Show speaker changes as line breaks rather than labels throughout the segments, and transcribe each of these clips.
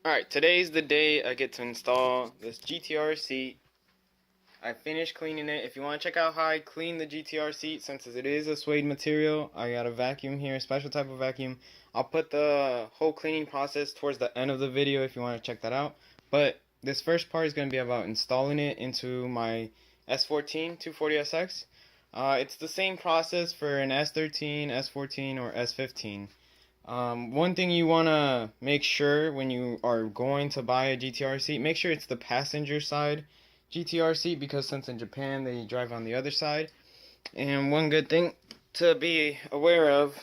Alright, today's the day I get to install this GTR seat. I finished cleaning it. If you want to check out how I clean the GTR seat, since it is a suede material, I got a vacuum here, a special type of vacuum. I'll put the whole cleaning process towards the end of the video if you want to check that out. But this first part is going to be about installing it into my S14 240SX. It's the same process for an S13, S14, or S15. One thing you want to make sure when you are going to buy a GTR seat, make sure it's the passenger side GTR seat, because since in Japan they drive on the other side. And one good thing to be aware of,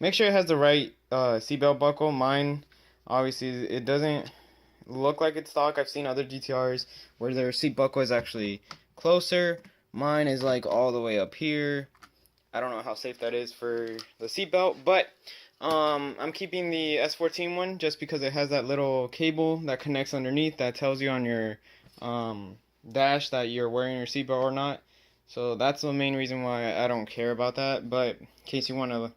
make sure it has the right seatbelt buckle. Mine, obviously, it doesn't look like it's stock. I've seen other GTRs where their seat buckle is actually closer. Mine is like all the way up here. I don't know how safe that is for the seatbelt, but I'm keeping the S14 one just because it has that little cable that connects underneath that tells you on your dash that you're wearing your seatbelt or not. So that's the main reason why I don't care about that. But in case you want to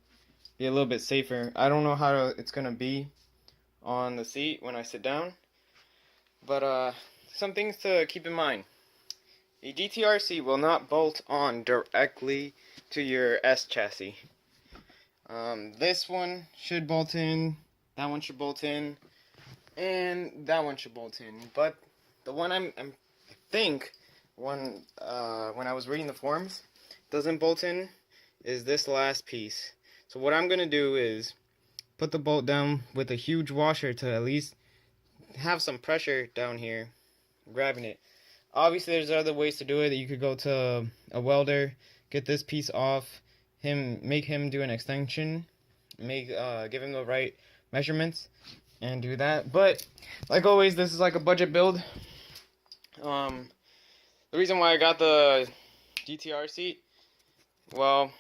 be a little bit safer, I don't know how it's going to be on the seat when I sit down. But some things to keep in mind. A GTR seat will not bolt on directly to your S chassis. This one should bolt in, that one should bolt in, and that one should bolt in. But the one I think when I was reading the forums doesn't bolt in is this last piece. So what I'm gonna do is put the bolt down with a huge washer to at least have some pressure down here grabbing it. Obviously there's other ways to do it. You could go to a welder, get this piece off, make him do an extension, give him the right measurements, and do that. But like always, this is like a budget build. The reason why I got the GTR seat, well,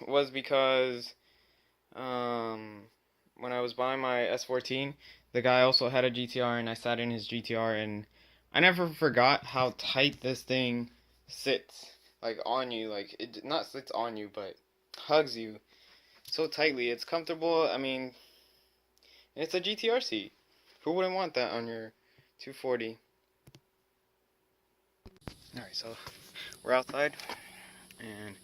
was because when I was buying my S14, the guy also had a GTR, and I sat in his GTR, and I never forgot how tight this thing sits, like on you, like it not sits on you, but hugs you so tightly. It's comfortable. I mean, it's a GTR seat. Who wouldn't want that on your 240? Alright, so we're outside, and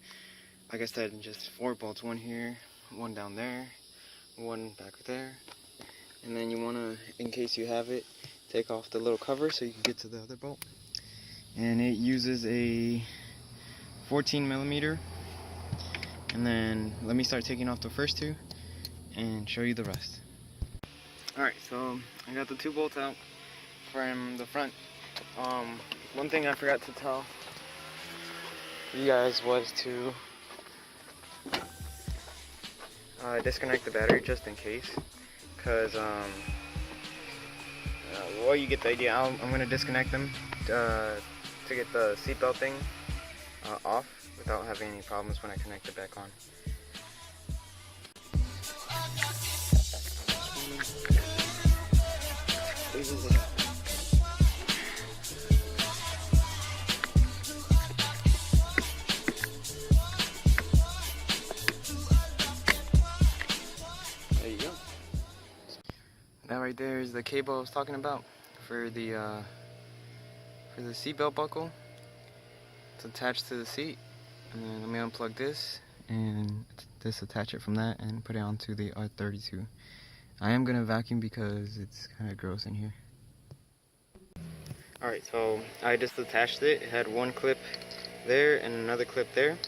like I said, just 4 bolts, one here, one down there, one back there, and then you want to, in case you have it, take off the little cover so you can get to the other bolt. And it uses a 14mm. And then let me start taking off the first two and show you the rest. Alright, so I got the 2 bolts out from the front. One thing I forgot to tell you guys was to disconnect the battery just in case, because well, you get the idea. I'm going to disconnect them to get the seatbelt thing off without having any problems when I connect it back on. There you go. That right there is the cable I was talking about for the seatbelt buckle. It's attached to the seat. And then let me unplug this and disattach it from that and put it onto the R32. I am gonna vacuum because it's kind of gross in here. Alright, so I just attached it. It had one clip there and another clip there,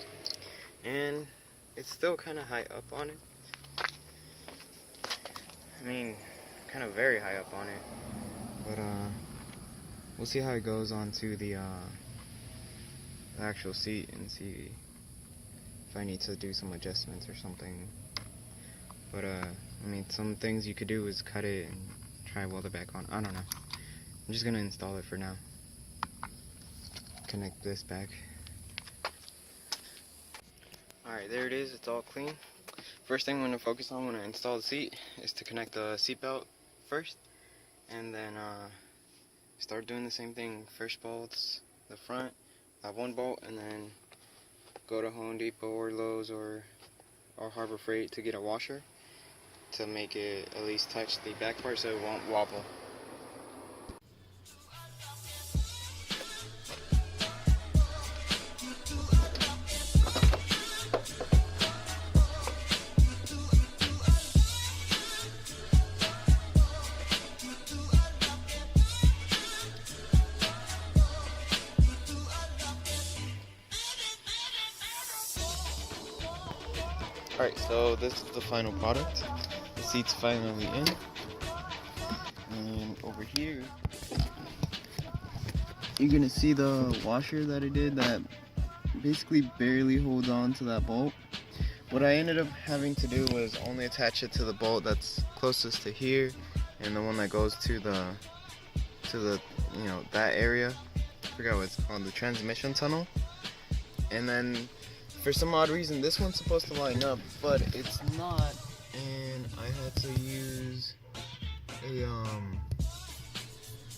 and it's still kind of high up on it. I mean, kind of very high up on it, but we'll see how it goes onto the actual seat and see if I need to do some adjustments or something. But I mean, some things you could do is cut it and try weld it back on. I don't know. I'm just gonna install it for now. Connect this back. Alright, there it is. It's all clean. First thing I'm gonna focus on when I install the seat is to connect the seatbelt first, and then start doing the same thing. First bolts, the front, that one bolt, and then go to Home Depot or Lowe's or Harbor Freight to get a washer to make it at least touch the back part so it won't wobble. So this is the final product. The seat's finally in. And over here, you're gonna see the washer that I did that basically barely holds on to that bolt. What I ended up having to do was only attach it to the bolt that's closest to here, and the one that goes to the you know, that area. I forgot what it's called, the transmission tunnel. And then for some odd reason this one's supposed to line up, but it's not, and I had to use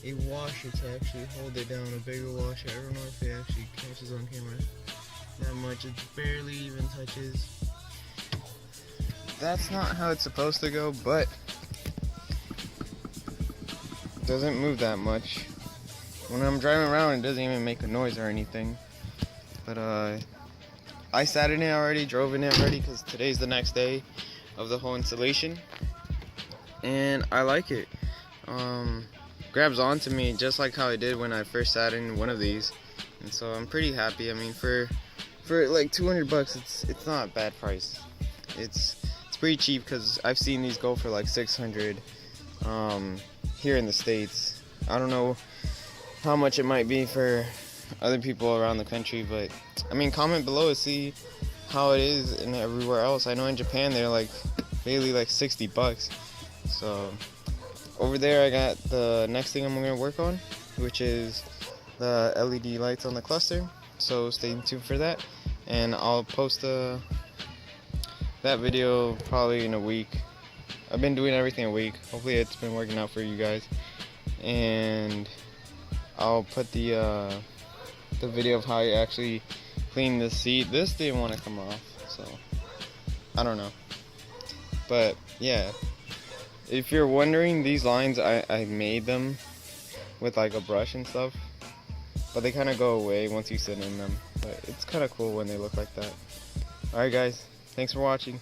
a washer to actually hold it down, a bigger washer. I don't know if it actually catches on camera that much. It barely even touches. That's not how it's supposed to go, but it doesn't move that much. When I'm driving around, it doesn't even make a noise or anything. But I sat in it already, drove in it already, because today's the next day of the whole installation, and I like it. Grabs onto me just like how it did when I first sat in one of these, and so I'm pretty happy. I mean, for like 200 bucks, it's not a bad price. It's pretty cheap, because I've seen these go for like 600 here in the States. I don't know how much it might be for other people around the country, but I mean, comment below to see how it is in everywhere else. I know in Japan they're like barely like 60 bucks. So over there I got the next thing I'm gonna work on, which is the LED lights on the cluster. So stay tuned for that, and I'll post that video probably in a week. I've been doing everything a week. Hopefully it's been working out for you guys, and I'll put the video of how you actually clean the seat. This didn't want to come off, so I don't know. But yeah, if you're wondering, these lines I made them with like a brush and stuff, but they kind of go away once you sit in them. But it's kind of cool when they look like that. Alright guys, thanks for watching.